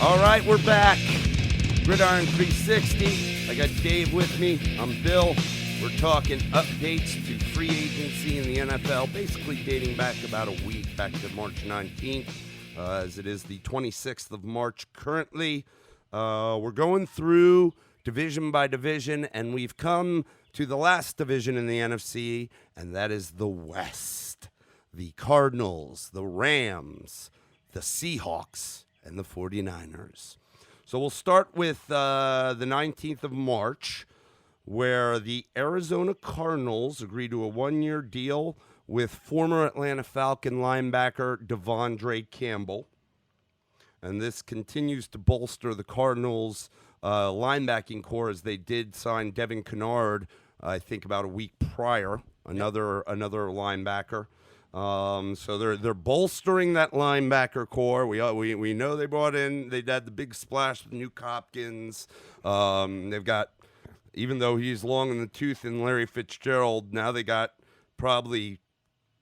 All right, we're back. Gridiron 360. I got Dave with me. I'm Bill. We're talking updates to free agency in the NFL, basically dating back about a week, back to March 19th, as it is the 26th of March currently. We're going through division by division, and we've come to the last division in the NFC, and that is the West. The Cardinals, the Rams, the Seahawks, and the 49ers. So we'll start with the 19th of March, where the Arizona Cardinals agreed to a one-year deal with former Atlanta Falcon linebacker Devondre Campbell. And this continues to bolster the Cardinals' linebacking core, as they did sign Devin Kennard, I think about a week prior, another linebacker. So they're bolstering that linebacker core. We know they had the big splash with Nuke Hopkins. They've got, even though he's long in the tooth in Larry Fitzgerald, now they got probably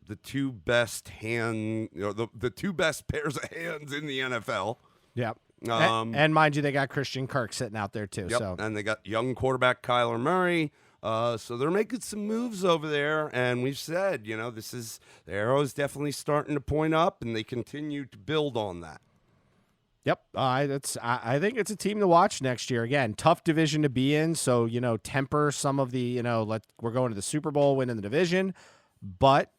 the two best the two best pairs of hands in the NFL. Yep. And mind you, they got Christian Kirk sitting out there too. Yep. So. And they got young quarterback Kyler Murray. So they're making some moves over there, and we've said, the arrow is definitely starting to point up, and they continue to build on that. Yep, I think it's a team to watch next year. Again, tough division to be in, so temper some of the we're going to the Super Bowl, winning the division, but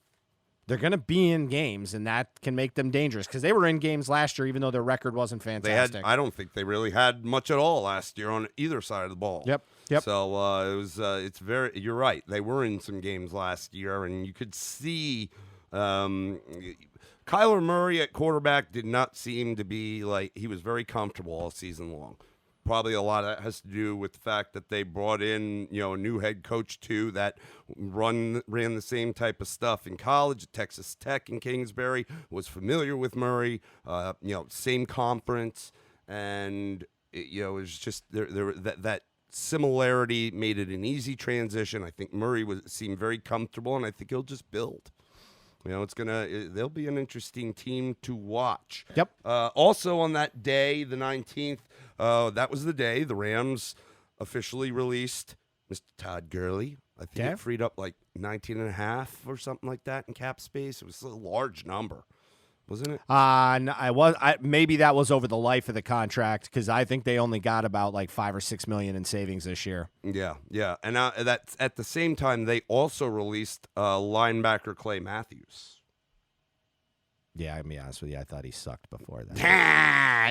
they're going to be in games, and that can make them dangerous because they were in games last year, even though their record wasn't fantastic. I don't think they really had much at all last year on either side of the ball. Yep. So it was. You're right. They were in some games last year, and you could see Kyler Murray at quarterback did not seem to be like he was very comfortable all season long. Probably a lot of that has to do with the fact that they brought in, a new head coach too that ran the same type of stuff in college at Texas Tech and Kingsbury, was familiar with Murray, same conference, and it was just that similarity made it an easy transition. I think Murray seemed very comfortable, and I think he'll just build. They'll be an interesting team to watch. Yep. Also on that day, the 19th, that was the day the Rams officially released Mr. Todd Gurley. I think it freed up like 19.5 or something like that in cap space. It was a large number, wasn't it? No, maybe that was over the life of the contract because I think they only got about like $5 or $6 million in savings this year. Yeah, and that's at the same time they also released linebacker Clay Matthews. Yeah, I'm gonna be honest with you. I thought he sucked before that.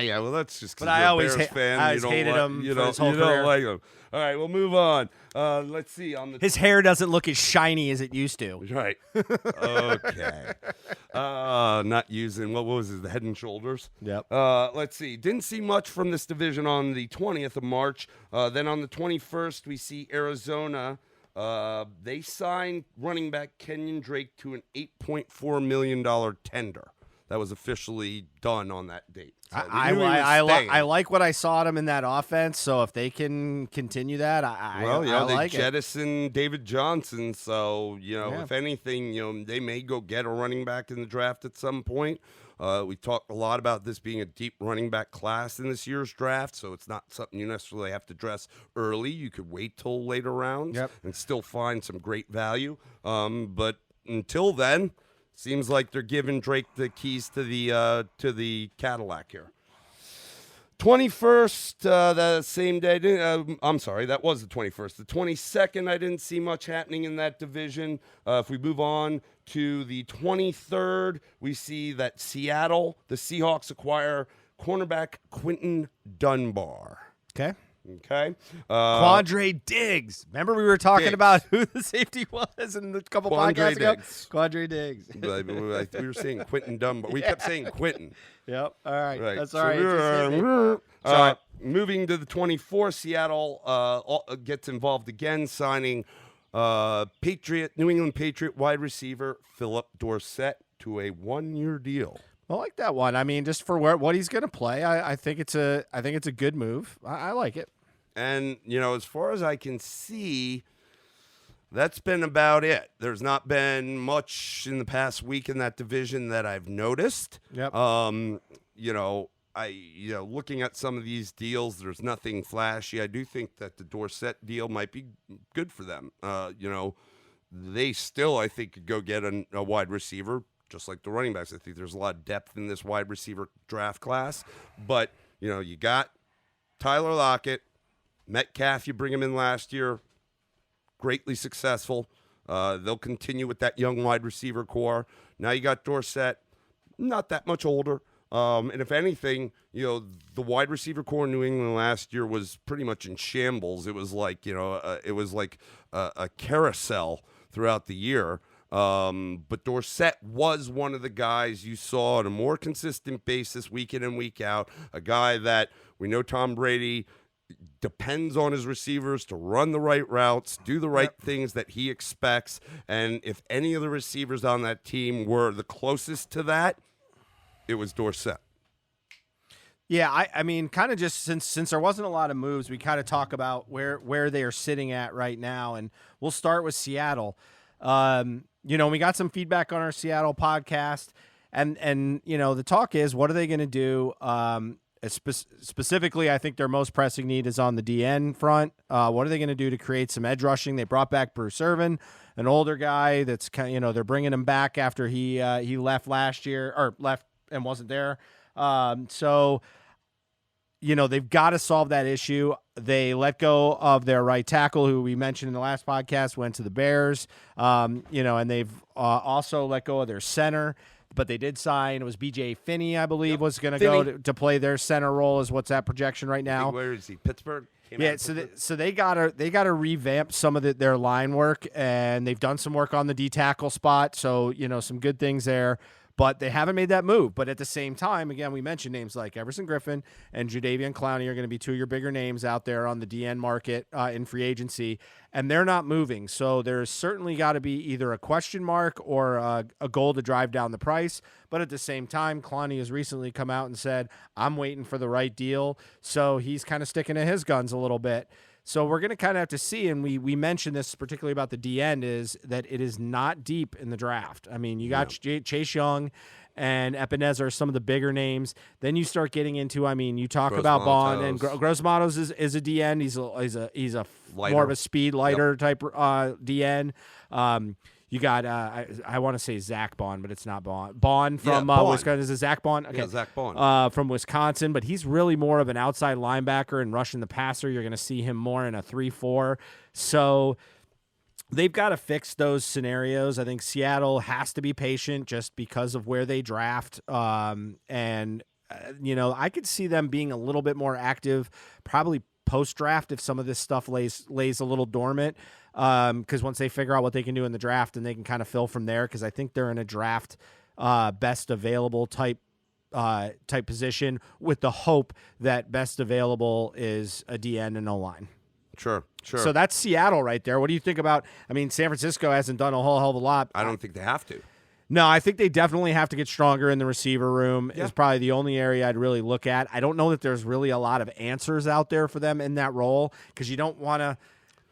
Yeah, well, that's just because you're a always Bears fan. I always hated him for his whole career. Don't like him. All right, we'll move on. Let's see. His hair doesn't look as shiny as it used to. Right. Okay. Not using, what was it, the Head and Shoulders? Yep. Let's see. Didn't see much from this division on the 20th of March. Then on the 21st, we see Arizona. They signed running back Kenyon Drake to an $8.4 million tender. That was officially done on that date. So I like what I saw them in that offense. So if they can continue that, I like they jettisoned David Johnson. So if anything, they may go get a running back in the draft at some point. We talked a lot about this being a deep running back class in this year's draft, so it's not something you necessarily have to address early. You could wait till later rounds and still find some great value. But until then, seems like they're giving Drake the keys to the Cadillac here. 21st, the same day. I'm sorry, that was the 21st. The 22nd, I didn't see much happening in that division. If we move on to the 23rd, we see that Seattle, the Seahawks acquire cornerback Quentin Dunbar. Okay. Quandre Diggs. Remember we were talking about who the safety was in a couple podcasts ago? Quandre Diggs. We were saying Quentin Dunbar. We kept saying Quentin. Yep. All right. That's all right. Sorry. Moving to the 24th, Seattle gets involved again, signing New England Patriot wide receiver Philip Dorsett to a one-year deal. I like that one. I mean, just for what he's going to play, I think it's a good move. I like it. And, as far as I can see, that's been about it. There's not been much in the past week in that division that I've noticed. Yep. I looking at some of these deals, there's nothing flashy. I do think that the Dorsett deal might be good for them. They still, I think, could go get a wide receiver, just like the running backs. I think there's a lot of depth in this wide receiver draft class. But, you got Tyler Lockett, Metcalf, you bring him in last year, greatly successful. They'll continue with that young wide receiver core. Now you got Dorsett, not that much older. And if anything, the wide receiver core in New England last year was pretty much in shambles. It was like, a carousel throughout the year. But Dorsett was one of the guys you saw on a more consistent basis week in and week out, a guy that we know Tom Brady depends on his receivers to run the right routes, do the right things that he expects. And if any of the receivers on that team were the closest to that, it was Dorsett. Yeah, I mean, kind of just since there wasn't a lot of moves, we kind of talk about where they are sitting at right now, and we'll start with Seattle. We got some feedback on our Seattle podcast, and the talk is, what are they going to do? Specifically, I think their most pressing need is on the DN front. What are they going to do to create some edge rushing? They brought back Bruce Irvin, an older guy that's kind of, they're bringing him back after he left last year, or left and wasn't there. They've got to solve that issue. They let go of their right tackle, who we mentioned in the last podcast, went to the Bears, and they've also let go of their center, but they did sign, it was B.J. Finney, I believe, was going to go to play their center role, is what's that projection right now. Where is he? Pittsburgh? So they gotta revamp some of their line work, and they've done some work on the D tackle spot, so some good things there. But they haven't made that move. But at the same time, again, we mentioned names like Everson Griffin and Jadeveon Clowney are going to be two of your bigger names out there on the DN market in free agency, and they're not moving. So there's certainly got to be either a question mark or a goal to drive down the price. But at the same time, Clowney has recently come out and said, I'm waiting for the right deal. So he's kind of sticking to his guns a little bit. So we're going to kind of have to see, and we mentioned this particularly about the DN, is that it is not deep in the draft. I mean, you got Chase Young and Ebenezer, some of the bigger names. Then you start getting into, you talk about Bond, and Gross Matos is a DN. He's a more of a speed lighter type DN. You got, I want to say Zach Bond, but it's not Bond. Bond from Wisconsin. Is it Zach Bond? Okay. Yeah, Zach Bond. From Wisconsin, but he's really more of an outside linebacker and rushing the passer. You're going to see him more in a 3-4. So they've got to fix those scenarios. I think Seattle has to be patient just because of where they draft. I could see them being a little bit more active, probably post-draft, if some of this stuff lays a little dormant. Because once they figure out what they can do in the draft, and they can kind of fill from there, because I think they're in a draft best available type position, with the hope that best available is a DN and O-line. Sure. So that's Seattle right there. What do you think about, San Francisco hasn't done a whole hell of a lot. I don't think they have to. No, I think they definitely have to get stronger in the receiver room. Yeah. Is probably the only area I'd really look at. I don't know that there's really a lot of answers out there for them in that role, because you don't want to.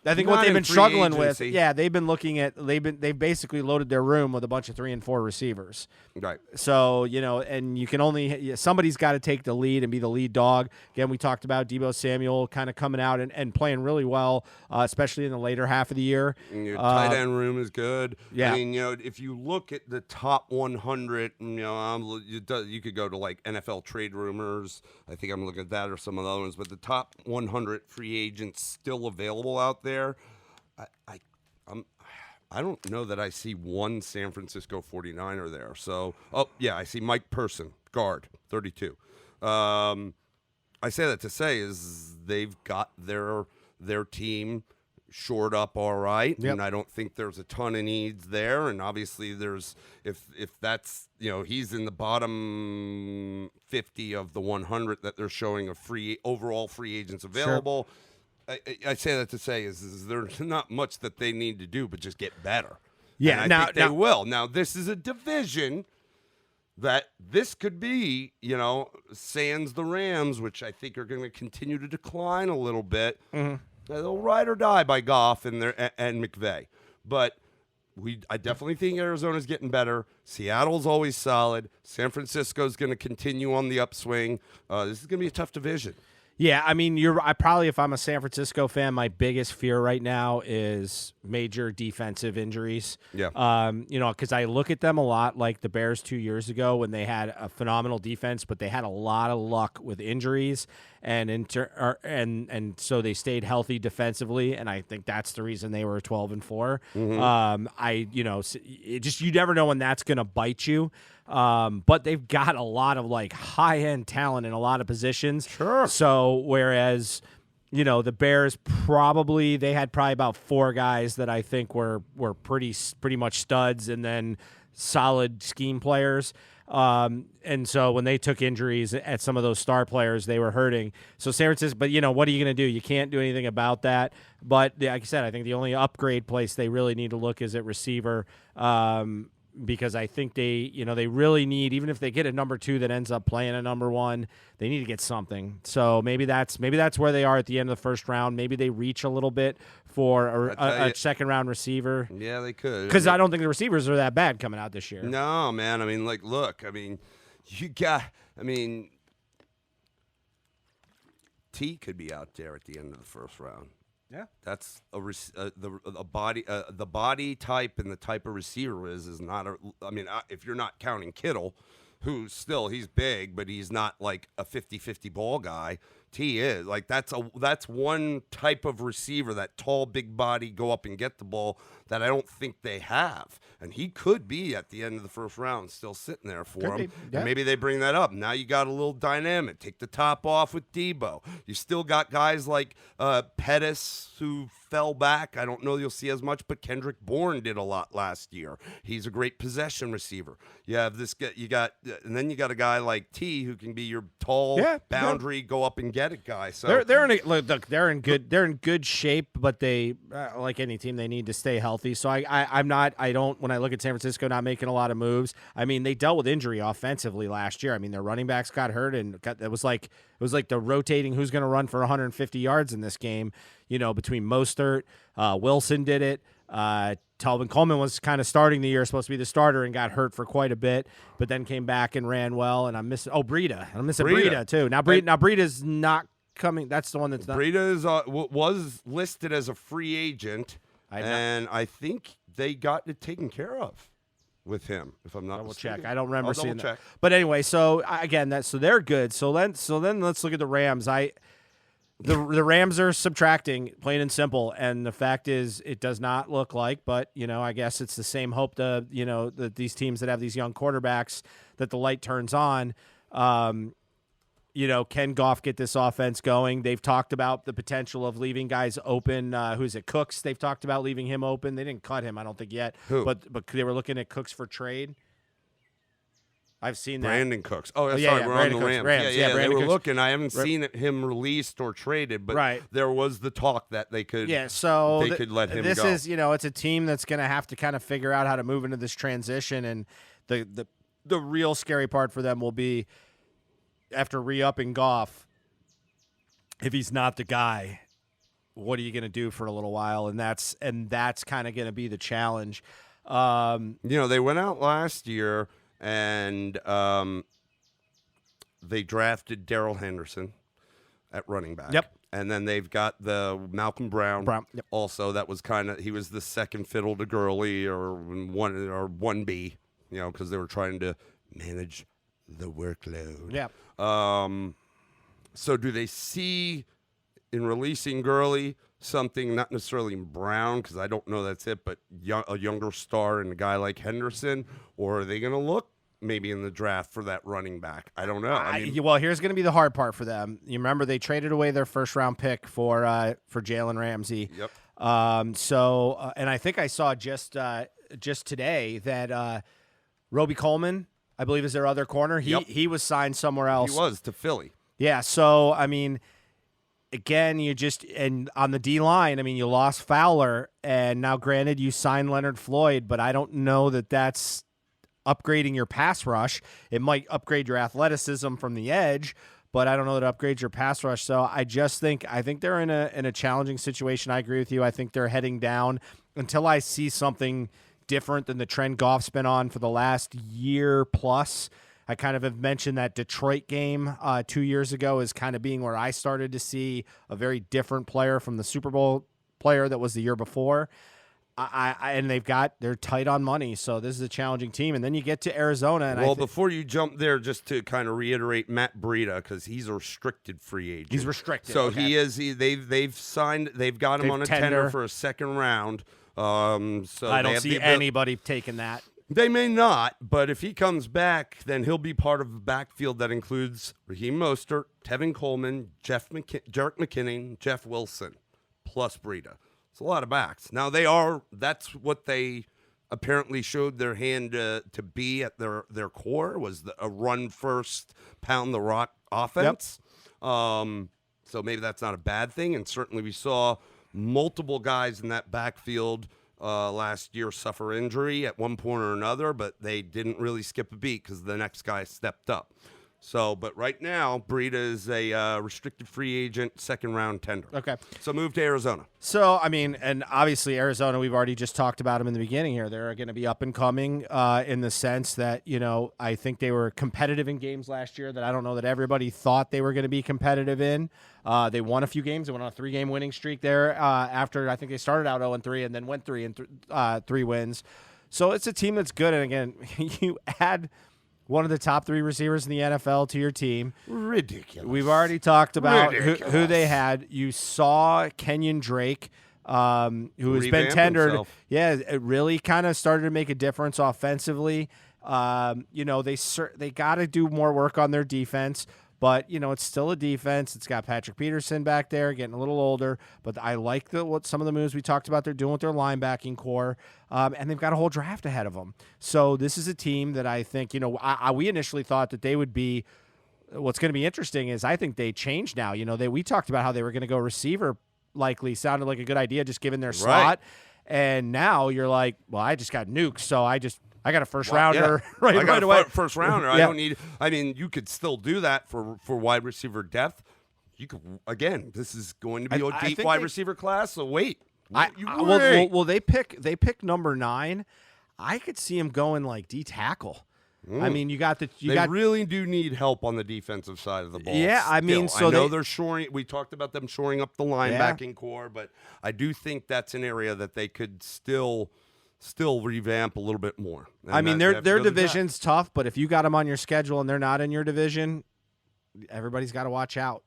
I think what they've been struggling with, they've been looking at, they've basically loaded their room with a bunch of 3 and 4 receivers. Right. So, and you can somebody's got to take the lead and be the lead dog. Again, we talked about Deebo Samuel kind of coming out and playing really well, especially in the later half of the year. And your tight end room is good. Yeah. If you look at the top 100, you could go to like NFL Trade Rumors. I think I'm looking at that or some of the other ones, but the top 100 free agents still available out there. I don't know that I see one San Francisco 49er there. So, I see Mike Person, guard, 32. I say that to say is they've got their team shored up all right, and I don't think there's a ton of needs there. And obviously, there's if that's he's in the bottom 50 of the 100 that they're showing of overall free agents available. Sure. I say that to say is there's not much that they need to do, but just get better. Yeah, and I think they will. Now, this is a division that this could be, sans the Rams, which I think are going to continue to decline a little bit. Mm-hmm. They'll ride or die by Goff and McVay. But I definitely think Arizona's getting better. Seattle's always solid. San Francisco's going to continue on the upswing. This is going to be a tough division. Yeah, I mean, if I'm a San Francisco fan, my biggest fear right now is major defensive injuries. Yeah. Because I look at them a lot like the Bears 2 years ago when they had a phenomenal defense, but they had a lot of luck with injuries, and so they stayed healthy defensively, and I think that's the reason they were 12-4. You never know when that's going to bite you. But they've got a lot of like high-end talent in a lot of positions. Sure. So whereas, the Bears they had probably about 4 guys that I think were pretty much studs and then solid scheme players. And so when they took injuries at some of those star players, they were hurting. So San Francisco, but what are you going to do? You can't do anything about that. But like I said, I think the only upgrade place they really need to look is at receiver. Because I think they really need, even if they get a number 2 that ends up playing a number 1, they need to get something. So maybe that's where they are at the end of the first round. Maybe they reach a little bit for a second round receiver. Yeah, they could. Because I don't think the receivers are that bad coming out this year. No, man. I mean, T could be out there at the end of the first round. Yeah, that's the body type and the type of receiver is not a. I mean, if you're not counting Kittle, he's big, but he's not like a 50-50 ball guy. T is like that's one type of receiver, that tall, big body, go up and get the ball that I don't think they have, and he could be at the end of the first round still sitting there for him. Yeah. And maybe they bring that up. Now you got a little dynamic. Take the top off with Debo. You still got guys like Pettis who fell back. I don't know you'll see as much, but Kendrick Bourne did a lot last year. He's a great possession receiver. You have this guy, and then you got a guy like T who can be your tall boundary, go up and get it guy. So they're in good shape, but they like any team, they need to stay healthy. So when I look at San Francisco not making a lot of moves, I mean, they dealt with injury offensively last year. I mean, their running backs got hurt, and it was like the rotating who's going to run for 150 yards in this game. Between Mostert, Wilson did it. Telvin Coleman was kind of starting the year, supposed to be the starter, and got hurt for quite a bit, but then came back and ran well. And I'm missing Breida. I'm missing Breida too. Now Breida's not coming. That's the one that's not. Breida was listed as a free agent, and I think they got it taken care of with him, if I'm not mistaken. Check. I don't remember seeing that. But anyway, so again, so they're good. So then let's look at the Rams. The Rams are subtracting, plain and simple, and the fact is it does not look like, but, I guess it's the same hope that these teams that have these young quarterbacks, that the light turns on. Can Goff get this offense going? They've talked about the potential of leaving guys open. Who's it? Cooks. They've talked about leaving him open. They didn't cut him, I don't think yet. Who? But they were looking at Cooks for trade. I've seen that. Brandon Cooks. Oh, sorry, we're on the Rams. Yeah, they were Cooks. looking. I haven't seen him released or traded, but there was the talk that they could. Yeah, so they could let him go. This is, it's a team that's going to have to kind of figure out how to move into this transition, and the real scary part for them will be after re-upping Goff. If he's not the guy, what are you going to do for a little while? And that's kind of going to be the challenge. They went out last year. And they drafted Darrell Henderson at running back. Yep. And then they've got the Malcolm Brown. Yep. Also, that was he was the second fiddle to Gurley or 1B, because they were trying to manage the workload. Yeah. So do they see in releasing Gurley something, not necessarily in Brown, because I don't know that's it, but a younger star and a guy like Henderson, or are they going to look maybe in the draft for that running back? I don't know. Well, here's going to be the hard part for them. You remember they traded away their first-round pick for Jalen Ramsey. Yep. And I think I saw just today that Roby Coleman, I believe, is their other corner. He was signed somewhere else. He was to Philly. Yeah. So I mean, again, and on the D line, I mean, you lost Fowler, and now granted you signed Leonard Floyd, but I don't know that that's upgrading your pass rush. It might upgrade your athleticism from the edge, but I don't know that it upgrades your pass rush. So I think they're in a challenging situation. I agree with you. I think they're heading down until I see something different than the trend Goff's been on for the last year plus. I kind of have mentioned that Detroit game 2 years ago as kind of being where I started to see a very different player from the Super Bowl player that was the year before. And they're tight on money, so this is a challenging team. And then you get to Arizona. And before you jump there, just to kind of reiterate Matt Breida, because he's a restricted free agent. He's restricted. So okay. he is. They've got him on a tender for a second round. So I don't see anybody taking that. They may not, but if he comes back, then he'll be part of a backfield that includes Raheem Mostert, Tevin Coleman, Jerick McKinnon, Jeff Wilson, plus Breida. It's a lot of backs. Now that's what they apparently showed their hand to be at their core, was a run first, pound the rock offense. Yep. So maybe that's not a bad thing. And certainly we saw multiple guys in that backfield last year suffer injury at one point or another, but they didn't really skip a beat because the next guy stepped up. So, but right now, Breida is a restricted free agent, second-round tender. Okay. So move to Arizona. So, I mean, and obviously Arizona, we've already just talked about them in the beginning here. They're going to be up and coming in the sense that, I think they were competitive in games last year that I don't know that everybody thought they were going to be competitive in. They won a few games. They went on a 3-game winning streak there after I think they started out 0-3 and then went 3 wins. So it's a team that's good. And, again, you add – one of the top 3 receivers in the NFL to your team. Ridiculous. We've already talked about who they had. You saw Kenyon Drake, who has been tendered. Himself. Yeah, it really kind of started to make a difference offensively. They got to do more work on their defense. But, it's still a defense. It's got Patrick Peterson back there getting a little older. But I like what some of the moves we talked about they're doing with their linebacking core. And they've got a whole draft ahead of them. So this is a team that I think, we initially thought that they would be – what's going to be interesting is I think they changed now. We talked about how they were going to go receiver likely. Sounded like a good idea just given their slot. Right. And now you're like, well, I just got nuked, so I got a first rounder right away. First rounder. Yeah. You could still do that for wide receiver depth. You could, again, this is going to be a deep wide receiver class, so wait. Well, they pick number 9. I could see him going like D tackle. I mean, they really do need help on the defensive side of the ball. Yeah, still. I mean, so I know they're shoring. We talked about them shoring up the linebacking core, but I do think that's an area that they could still revamp a little bit more. And I mean, their division's tough, but if you got them on your schedule and they're not in your division, everybody's got to watch out.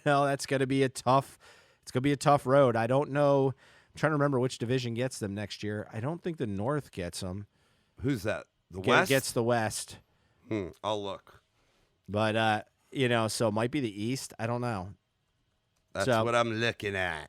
That's going to be a tough. It's going to be a tough road. I don't know. I'm trying to remember which division gets them next year. I don't think the North gets them. Who's that? The West? Gets the West. I'll look. But, so it might be the East. I don't know. That's what I'm looking at.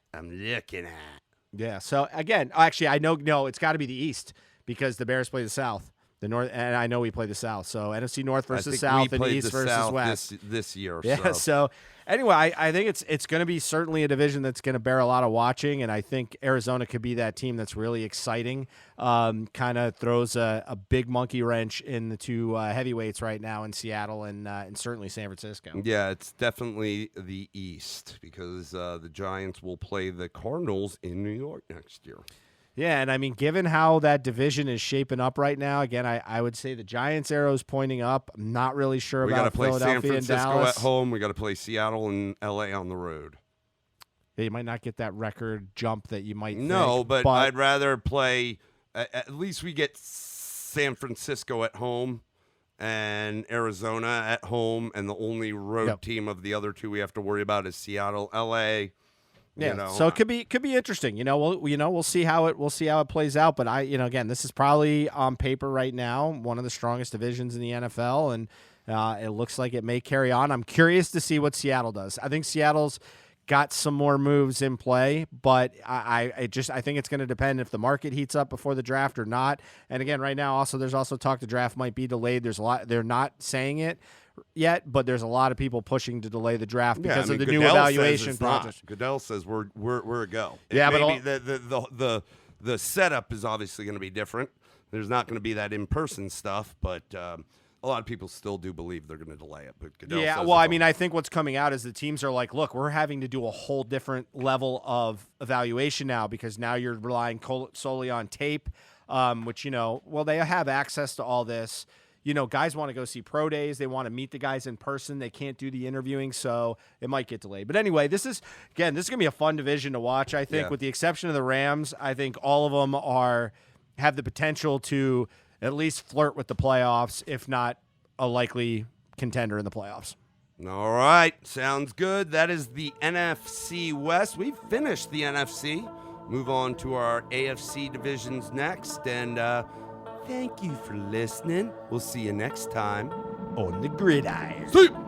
Yeah. So, again, actually, I know, no, it's got to be the East because the Bears play the South. The North, and I know we play the South. So, NFC North versus South and East versus West. This year. Yeah. So anyway, I think it's going to be certainly a division that's going to bear a lot of watching, and I think Arizona could be that team that's really exciting. Kind of throws a big monkey wrench in the 2 heavyweights right now in Seattle and certainly San Francisco. Yeah, it's definitely the East because the Giants will play the Cardinals in New York next year. Yeah, and I mean, given how that division is shaping up right now, again, I would say the Giants' arrow is pointing up. I'm not really sure about Philadelphia and Dallas. We got to play San Francisco at home. We got to play Seattle and L.A. on the road. Yeah, you might not get that record jump that you might think, but I'd rather play at least we get San Francisco at home and Arizona at home, and the only road team of the other 2 we have to worry about is Seattle, L.A., Yeah, so it could be interesting. We'll see how it plays out. But again, this is probably on paper right now one of the strongest divisions in the NFL, and it looks like it may carry on. I'm curious to see what Seattle does. I think Seattle's got some more moves in play, but I think it's going to depend if the market heats up before the draft or not. And again, right now, there's also talk the draft might be delayed. There's a lot. They're not saying it yet, but there's a lot of people pushing to delay the draft because of the new evaluation process. Goodell says we're a go. Yeah, but the setup is obviously going to be different. There's not going to be that in-person stuff, but a lot of people still do believe they're going to delay it. But Goodell Yeah, says well, it's I mean, I think what's coming out is the teams are like, look, we're having to do a whole different level of evaluation now because now you're relying solely on tape, which, well, they have access to all this. Guys want to go see pro days. They want to meet the guys in person. They can't do the interviewing, so it might get delayed. But anyway, this is going to be a fun division to watch, I think. Yeah. With the exception of the Rams, I think all of them have the potential to at least flirt with the playoffs, if not a likely contender in the playoffs. All right. Sounds good. That is the NFC West. We've finished the NFC. Move on to our AFC divisions next. And thank you for listening. We'll see you next time On the gridiron. See you.